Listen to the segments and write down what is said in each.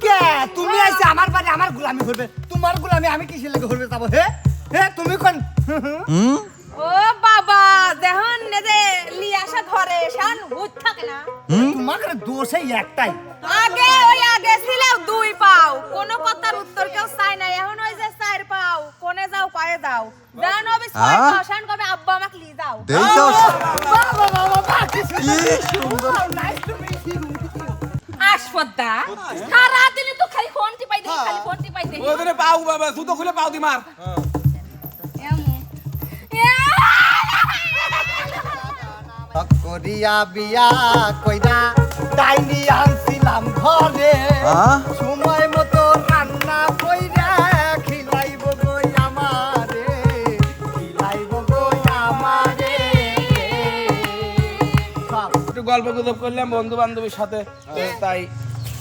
কে তুমি আইছে আমার বাড়ি আমার গোলামি করবে, তোমার গোলামি আমি কিসের লাগে করবে যাবো? হে হে তুমি কোন ও বাবা দেখুন যে লিয়াসা ঘরে শান ভূত থাকে না। তোমাকে দোষে একটাই, আগে ছিল 2 পাও, কোন কথার উত্তর কেউ চাই না। এখন ওই যে 4 পাও, কোনে যাও পায়ে যাও, দেন হবে 6 পাও, শান কবে আব্বা আমাকে লি যাও। দেই তো বাবা বাবা বাবা কি সুন্দর। Nice to meet you. আশফদ্দা সারা দিন তো খালি ফোন টিপাই দেই, খালি ফোন টিপাই দেই। ওখানে পাও বাবা জুতো খুলে পাও দি মার। করিয়া বিয়া কইরা ডাইনি আনছিলাম ঘরে, সময় মতো রান্না কইরা খিলাইব গো আমারে, খিলাইব গো আমারে। একটু গল্প গুজব করলাম বন্ধু বান্ধবীর সাথে, তাই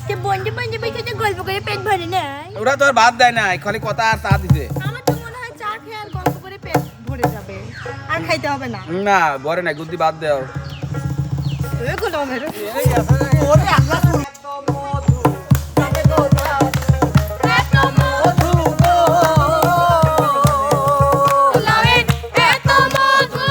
কে বন্ধু বান্ধবীর সাথে গল্প করে পেট ভরে নাই? ওরা তো আর ভাত দেয় না, খালি কথা আর চা দিতে। আমার তো মনে হয় চা খেয়ে আর গল্প করে পেট ভরে যাবে, আর খাইতে হবে না। না বরে না, গুদ্দি বাদ দেও। এগুলো মেরো ওরে আল্লাহ তুমি এত মধু জানে গো যাও, এত মধু গো লাউয়ের এত মধু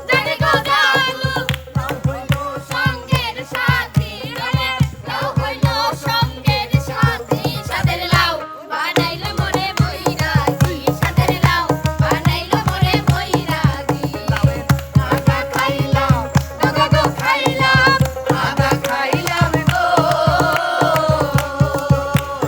জানি গো গালু, লাউ হইল সঙ্গের সাথী রে, লাউ হইল সঙ্গের সাথী, সাদের লাউ বানাইলো মোরে বৈরাগী, সাদের লাউ বানাইলো মোরে বৈরাগী। আগা খাইলাম আগা গো খাইলাম, আগা খাইলাম গো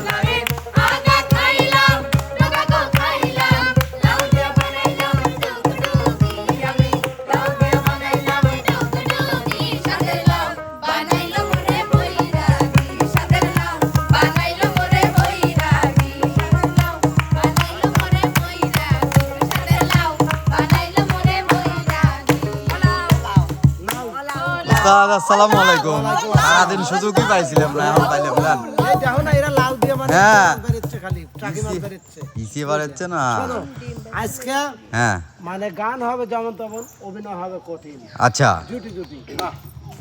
লাউয়ের আগা খাইলাম, আগা গো খাইলাম, লাউ দিয়া বানাইলাম ডুগডুগি, আমি লাউ দিয়া বানাইলাম ডুগডুগি, সাদের লাউ বানাইলো মোরে বৈরাগী, সাদের লাউ বানাইলো মোরে বৈরাগী, সাদের লাউ বানাইলো মোরে বৈরাগী, সাদের লাউ বানাইলো মোরে বৈরাগী। আসসালামু আলাইকুম। সারাদিন সুযোগই পাইছিলাম না, এখন পাইলাম না। এই দেখো না এরা লাউ দিয়ে মানে হ্যাঁ। বেরেচ্ছে, খালি টাকি মাছ বেরেচ্ছে। ইসে বাড়াচ্ছে না। শোনো, আজকে হ্যাঁ মানে গান হবে যেমন তেমন, অভিনয় হবে কঠিন, আচ্ছা, জুটি জুটি।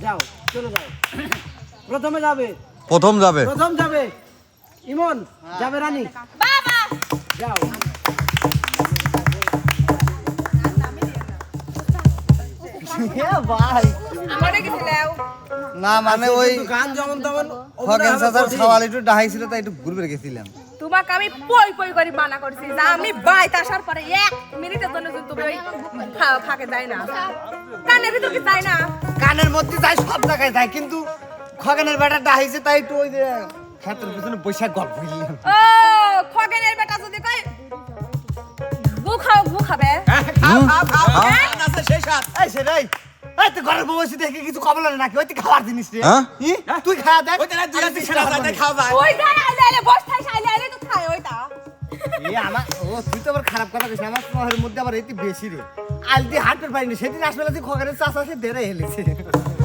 যাও চলে যাও, প্রথমে যাবে, প্রথম যাবে। প্রথম যাবে ইমন, যাবে রানী, বাবা যাও। হে ভাই আমারে কিছু দাও। না মানে ওই কিন্তু গান যেমন তেমন, খগেন অভিনয় হবে চাচার কঠিন। খাওয়াল একটু ডাহাইছিল তাই একটু ঘুরবে গেছিলাম। তোমাকে আমি পই পই করে মানা করছি যে আমি বাইতে আসার পরে 1 মিনিটের জন্য যদি তুমি ওই ফাঁকে যাই না, কানের ভিতর কি যাই না। কানের মধ্যে যাই সব জায়গায় যায়, কিন্তু খগেনের বেটা ডাহাইছে তাই একটু ওই যে ক্ষেতের পিছনে বৈশাখ গল্প করলাম। ও খগেনের বেটা যদি কই গু খাবে। খাও খাও খাও, হ্যাঁ? আছে সেই সাথ। এই সেটাই, এই তুই ঘরের বউ এসে দেখে কিছু খবর না নাকি? ওই তুই খাওয়ার জিনিস রে। হ্যাঁ? তুই খাওয়া দেখ। ওই তারা দুই দিন সেরা যায় খাওয়া যায়। ওই যাই আইলে বস থাই আইলে তো খায় ওইটা। আমার তুই তো আবার খারাপ কথা কইছিস, আমার শহরের মধ্যে আবার এটি বেশি রে। আজ দিয়ে হাঁটতে পারিনি, সেদিন আসলে তুই খগেনের চাষা সে দেরে হেলেছে।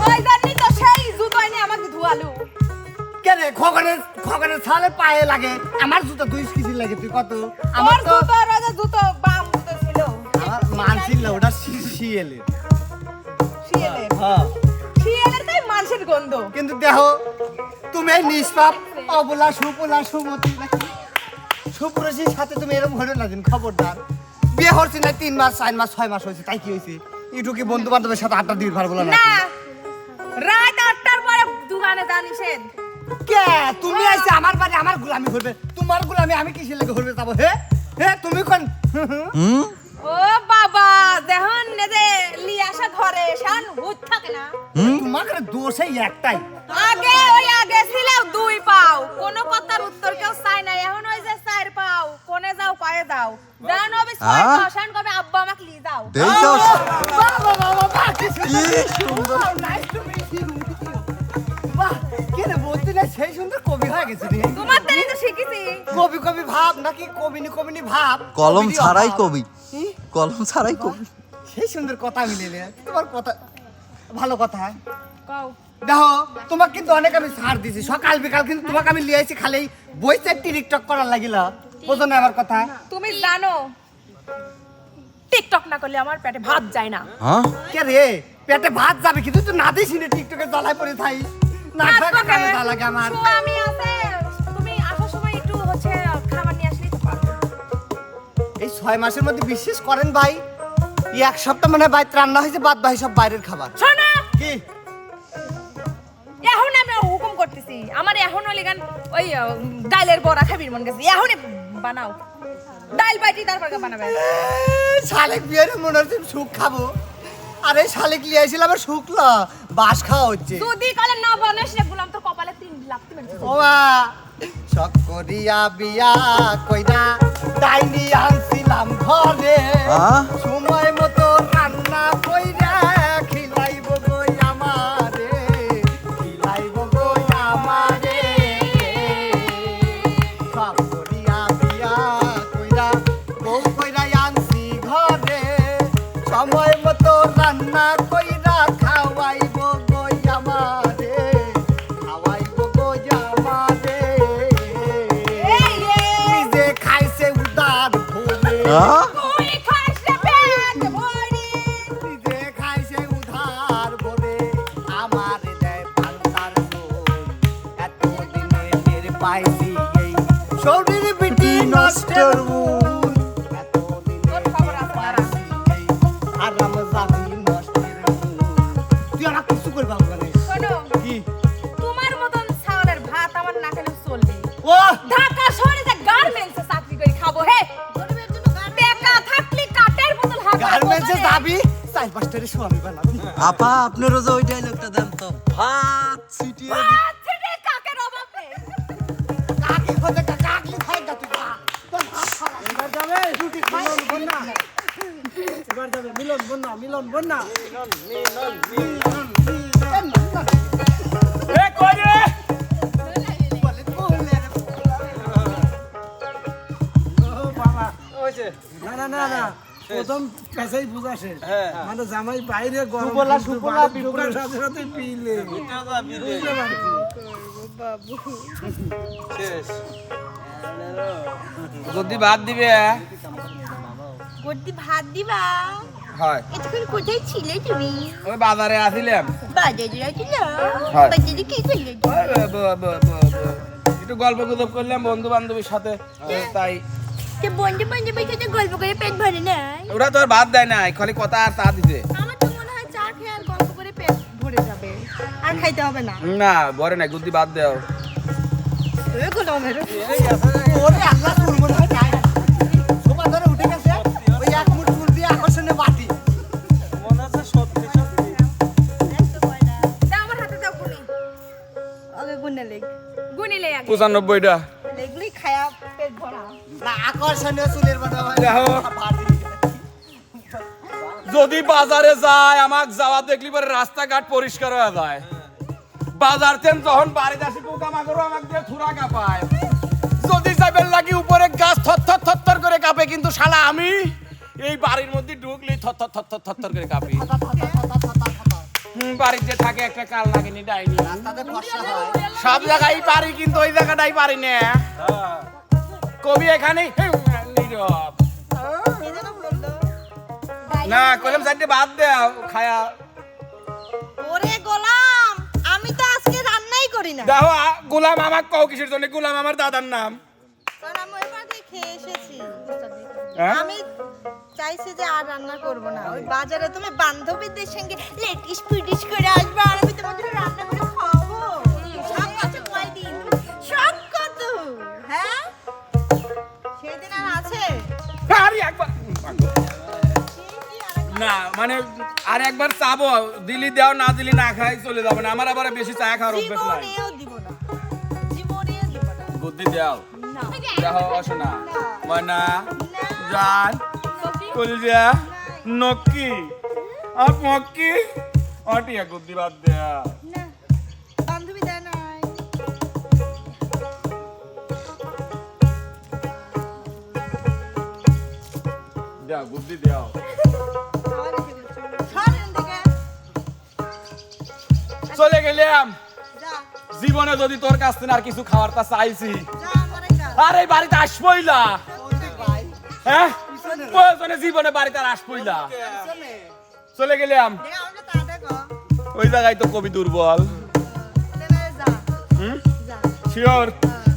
ওই জানি তো সেই জুতো এনে আমাকে ধুয়ালু। কেন খগেনের ছালে পায়ে লাগে, আমার জুতো 2 কেজি লাগে, তুই কত? আমার আমার তো জুতো রাজা জুতো বাম জুতো ছিল। আমার মানছিল না, ওটা শিয়েলের। শিয়ালের হ্যাঁ, শিয়ালের তাই মানুষের গন্ধ। কিন্তু দেখো তুমি এই নিষ্পাপ অবলা সুপলা সুমতি নাকি সুপুরুষের সাথে তুমি এরকম হলো না দিন, খবরদার। বিয়ে হচ্ছে না 3 মাস 4 মাস 6 মাস হয়েছে, তাই কি হয়েছে? একটু কি বন্ধু বান্ধবের সাথে আড্ডা দিয়ে ভালো বলো না? না রাত 8টার পরে দোকানে জানিসেন। কে তুমি আইছে আমার বাড়ি আমার গোলামি করবে, তোমার গোলামি আমি কিসের লাগে করবে যাবো? হে হে তুমি কোন ও বাবা দেখুন যে লিয়াসা ঘরে শান ভূত থাকে না। তোমাকে দোষে একটাই, আগে ছিল 2 পাও, কোন কথার উত্তর কেউ চাই না। এখন ওই যে 4 পাও, কোনে যাও পায়ে যাও, দেন হবে 6 পাও, শান কবে আব্বা আমাকে লি যাও। দেই তো বাবা বাবা বাবা কি সুন্দর, নাইস টু মিট ইউ। বাহ, কে রে বলতে না সেই সুন্দর কবি হয়ে গেছে রে। তোমার তাই তো শিখেছি। কবি কবি ভাব নাকি কবিনি ভাব? কলম কবিরই ছাড়াই অভাব। কবি, কলম ছাড়াই কবি। সেই সুন্দর কথা মিলে রে, তোমার কথা ভালো কথা। কও দেখো তোমাকে কিন্তু অনেক আমি ছাড় দিছি, সকাল বিকাল কিন্তু তোমাকে আমি লিয়ে আইছি খালি বইতে টিকটক করার লাগিল, বোঝো না আমার কথা? তুমি জানো টিকটক না করলে আমার পেটে ভাত যায় না। হ্যাঁ কে রে পেটে ভাত যাবে কিন্তু তুই না দিস টিকটকে জ্বালায় পড়ে থাই না, ভাত খাওয়া পাকে। কামে জ্বালা লাগে আমার। আমি আছে তুমি 6 মাসের মধ্যে বিশ্বাস করেন ভাই এই এক সপ্তাহ মানে বাইরে রান্না হয়েছে, বাদ ভাই সব বাইরের খাবার। শোনো কি এখন আমি হুকুম করতেছি, আমার এখন হলে গান ওই ডাইলের বড়া খাবির মন গেছে, এখন বানাও ডাইল বাটি তারপর বানাবে। শালিক বিয়ের মনে হচ্ছে সুখ খাবো, আরে শালিক লিয়ে আইছিল আবার শুকলা বাস খাওয়া হচ্ছে। যদি কলে না বানাস রে গুলাম তোর কপালে 3 লাফতে মেরেছে। ও মা শখ করিয়া বিয়া কইরা ডাইনি আনছিলাম ঘরে, হ্যাঁ? সময় মতো রান্না কইরা খিলাইব গই আমারে, খিলাইব গই আমারে। শখ করিয়া বিয়া কইরা বউ কইরা আনছি ঘরে, সময় মতো রান্না কইরা খাওয়াইব গই আমারে, খাওয়াইব গই আমারে। নিজে খাইছে উদার ভরে, হ্যাঁ? তুই খাস রে পেট ভরি। নিজে খাইছে উধার ভরে, আমার দেয় পান্তার ঝোল। এতদিনে টের পাইছি এই শরীর বিটি নষ্টের মূল। এতদিনে তোর খবর টের আছে না? পাইছি এই আরাম জাতি নষ্টের মূল। তুই আমার কিছু করবা ওখানে শোনো কি? তোমার মতন চাউলের ভাত আমার না খেলে চলবে। ও ঢাকা শহরে যে গার্মেন্টসে চাকরি করে খাবো হে, টাকা থাকলে কাটের বোতল হাতে গার্মেন্টসে যাবি 4-5টার স্বামী বানাবি। আপা আপনারও যে ওই ডায়লগটা দেন তো, ভাত ছিটিয়ে দি- কাকের অভাব নেই। কাকি খোঁজে কাকি খাই গা তুই খা। তোর ভাত খাওয়া। এবার যাবে মিলন বন্যা, এবার যাবে মিলন বন্যা, মিলন বন্যা। এ কই রে বলে বলে রে। ও বাবা না না না না, প্রথম পেছাই বুঝা শেষ। মানে জামাই বাইরে গরম সুবলা, কিন্তু সুবলা, বাড়ি ঢোকার সাথে সাথে পিলে বুঝতে পারছি। যদি ভাত দিবে গড়ি ভাত দিবা? হয় এতক্ষণ কোথায় ছিলে তুমি? ওই বাজারে আসিলাম। বাজারে আছিলে? হ্যাঁ। বাজারে কি করলে? একটু গল্প গুজব করলাম বন্ধু বান্ধবীর সাথে, তাই সে বন্ধু বান্ধবের সাথে গল্প করে পেট ভরে নাই? ওরা তো আর ভাত দেয় না, খালি কথা আর চা দিতে। আমার তো মনে হয় চা খেয়ে আর গল্প করে পেট ভরে যাবে, আর খাইতে হবে না। না ভরে না, গুদ্দি ভাত দেও। এগুলো মেরো ওরে আল্লাহ চুল মনে হয় নাই। সোফা ধরে উঠে গেছে ওই এক মুঠ চুল দিয়ে আকর্ষণে বাটি। দাও আমার হাতে দাও গুনি। আগে গুনে লেগ, গুনিলে আগে। 95টা লেগলি খায়া পেট ভরা। না আকর্ষণীয় চুলের বাটা হয়। দেখো। বাটি। যদি বাজারে যায় আমাক যাওয়া দেখলি পরে রাস্তাঘাট পরিষ্কার হয়ে যায়। বাজার তেন যখন বাড়িতে আসি পোকামাকড়ও আমাক দিয়ে থুরা কাঁপায়। যদি যাবেন লাগি উপরে গাছ থরথর থরথর করে কাঁপে, কিন্তু শালা আমি এই বাড়ির মধ্যে ঢুকলি থরথর থরথর থরথর করে কাঁপি। বাড়িতে থাকে একটা কাল নাগিনি ডাইনি, রাস্তাতে ফর্সা হয়। সব জায়গায় পারি কিন্তু ওই জায়গাটাই পারি না। কবি এখানে নীরব। না কইলাম চারটে ভাত দাও খায়া। ওরে গোলাম, আমি তো আজকে রান্নাই করি না। দেখো গোলাম আমাক কও কিসের জন্য? গোলাম আমার দাদার নাম। কারণ আমি ওই বাড়িতে খেয়ে এসেছি। হ্যাঁ? আমি চাইছি যে আর রান্না করব না। ওই বাজারে তুমি বান্ধবীদের সঙ্গে লেটিস পিটিস করে আসবে, আর আমি তোমাদের রান্না করে খাওয়াবো। সব আছে কয়দিন? সব কত? হ্যাঁ? সেদিন আর আছে? আরে একবার না মানে আর একবার চাবো, দিলি দাও, না দিলি না খাই চলে যাবে না। আমার আবার বেশি চা খাওয়ার অভ্যাস নাই। জীবনেও দিব না। জীবনেও দিব না। বুদ্ধি দাও। না। দেখো অসনা ময়না না। জান কলজা নক্কি আর মক্কি অটিয়া বুদ্ধি বাদ দেয়া। না। বান্ধবী দেয় নাই। দাও বুদ্ধি দাও। খাওয়া রেখে দিচ্ছি। সরেন থেকে। চলে গেলাম। যা, জীবনে যদি তোর কাছ থেকে আর কিছু খাওয়ার তা চাইছি, যা আমারে খা। আর এই বাড়িতে আসবই না। হ্যাঁ প্রয়োজনে জীবনে বাড়িতে আর আসবই না। চলে গেলাম দে আমাকে তা দেখো। ওই জায়গায় তো কবি দুর্বল। তেলে যা। হুম যা। শিওর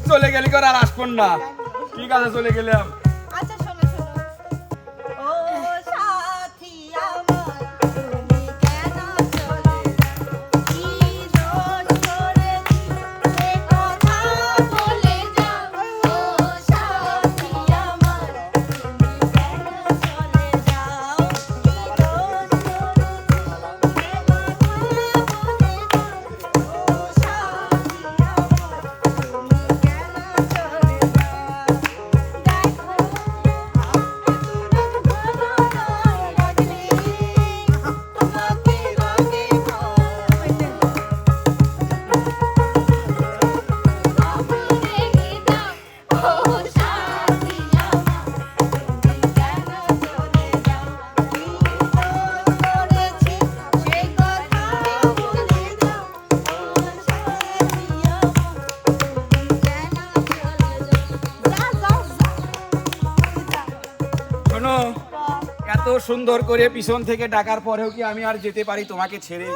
চলে গেলি করে আর আসবো না। ঠিক আছে চলে গেলাম। আচ্ছা শোনো শোনো, সুন্দর করে পিছন থেকে ডাকার পরেও কি আমি আর যেতে পারি তোমাকে ছেড়ে?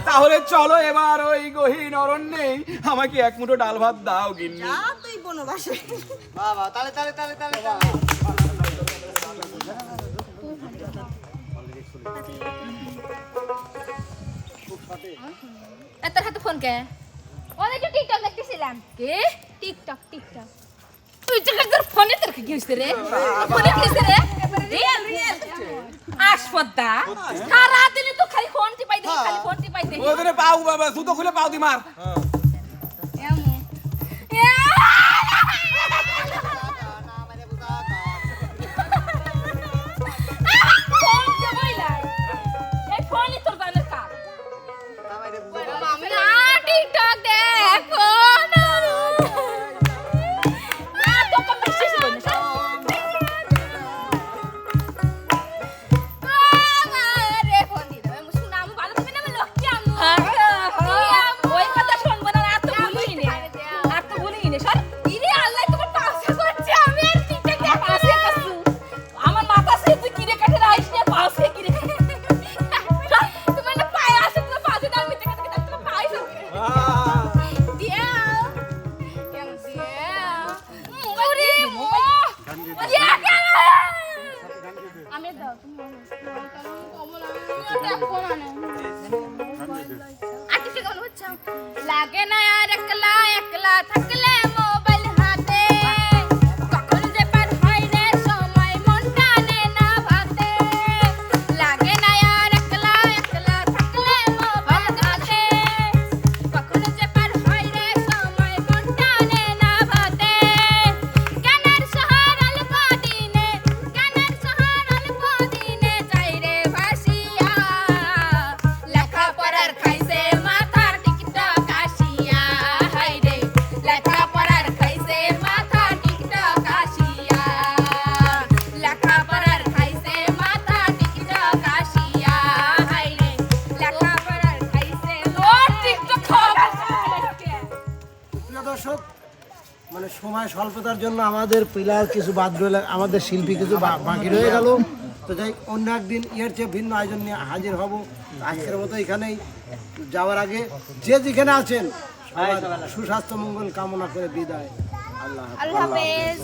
তাহলে চলো এবার ওই গহীন অরণ্যে আমাকে এক মুঠো ডাল ভাত দাও গিন্নি। তুই বনবাসে বাবা তালে তালে তালে তালে তোর হাতে ফোন কে? ওদের যে টিকটক দেখতেছিলাম। কে? TikTok TikTok. তুই যে তোর ফোনে তোর কি হইছে রে? ফোনে কি হইছে রে? Real real. আশপদ্দা। সারা দিন তো খালি ফোন টিপাই দে, খালি ফোন টিপাই দে। ওদের পাও বাবা জুতো খুলে পাও দি মার। এমন। ফোন কে বইলা? এই ফোনই তোর জানের কাজ। না টিকটক দেখো না। না তো কম শেষ করে না। আরে ফোন দি দাও। আমি শুনাম ভালো তুমি না বলো কি আমু। ওই কথা শুনবো না আর তো বলিনি নে। আর তো বলিনি নে সর। ইরে আল্লাহ তোমার পাশে করছে আমি আর টিকটক দেখ পাশে করছু। আমার মাথা সে তুই কিরে কাটে রাইস না পাশে কিরে। তুমি না পায় আসে তো পাশে দাও মিটে কাটে দাও তুমি পায় দিও ওরে ইয়া কেন আমি দাও তুমি লাগে না আর একলা একলা থাকলে মোবাইল হাতে কখন যে পার হয় রে সময় মন টানে না ভাতে লাগে না আর একলা একলা থাকলে মোবাইল হাতে কখন যে পার হয় রে সময় মন টানে না ভাতে গানের শহর অল্প দিনে গানের শহর অল্প দিনে যাই রে ভাসিয়া লেখা পড়ার খাইছে মাথার টিকটক আসিয়া হাই রে লেখা পড়ার খাইছে মাথা টিকটক আসিয়া লেখা পড়ার খাইছে মাথা টিকটক আসিয়া হাই রে লেখা পড়ার খাইছে ও টিকটক খাওয়া প্রিয় দর্শক, মানে সময় স্বল্পতার জন্য আমাদের পিলার কিছু বাদ রইল, আমাদের শিল্পী কিছু বাকি রয়ে গেল। তো যাই অন্য একদিন এর চেয়ে ভিন্ন আয়োজন নিয়ে হাজির হব। আজকের মতো এখানেই যাওয়ার আগে যে যেখানে আছেন সবার সুস্বাস্থ্য মঙ্গল কামনা করে বিদায়। আল্লাহ হাফেজ। আল্লাহ হাফেজ।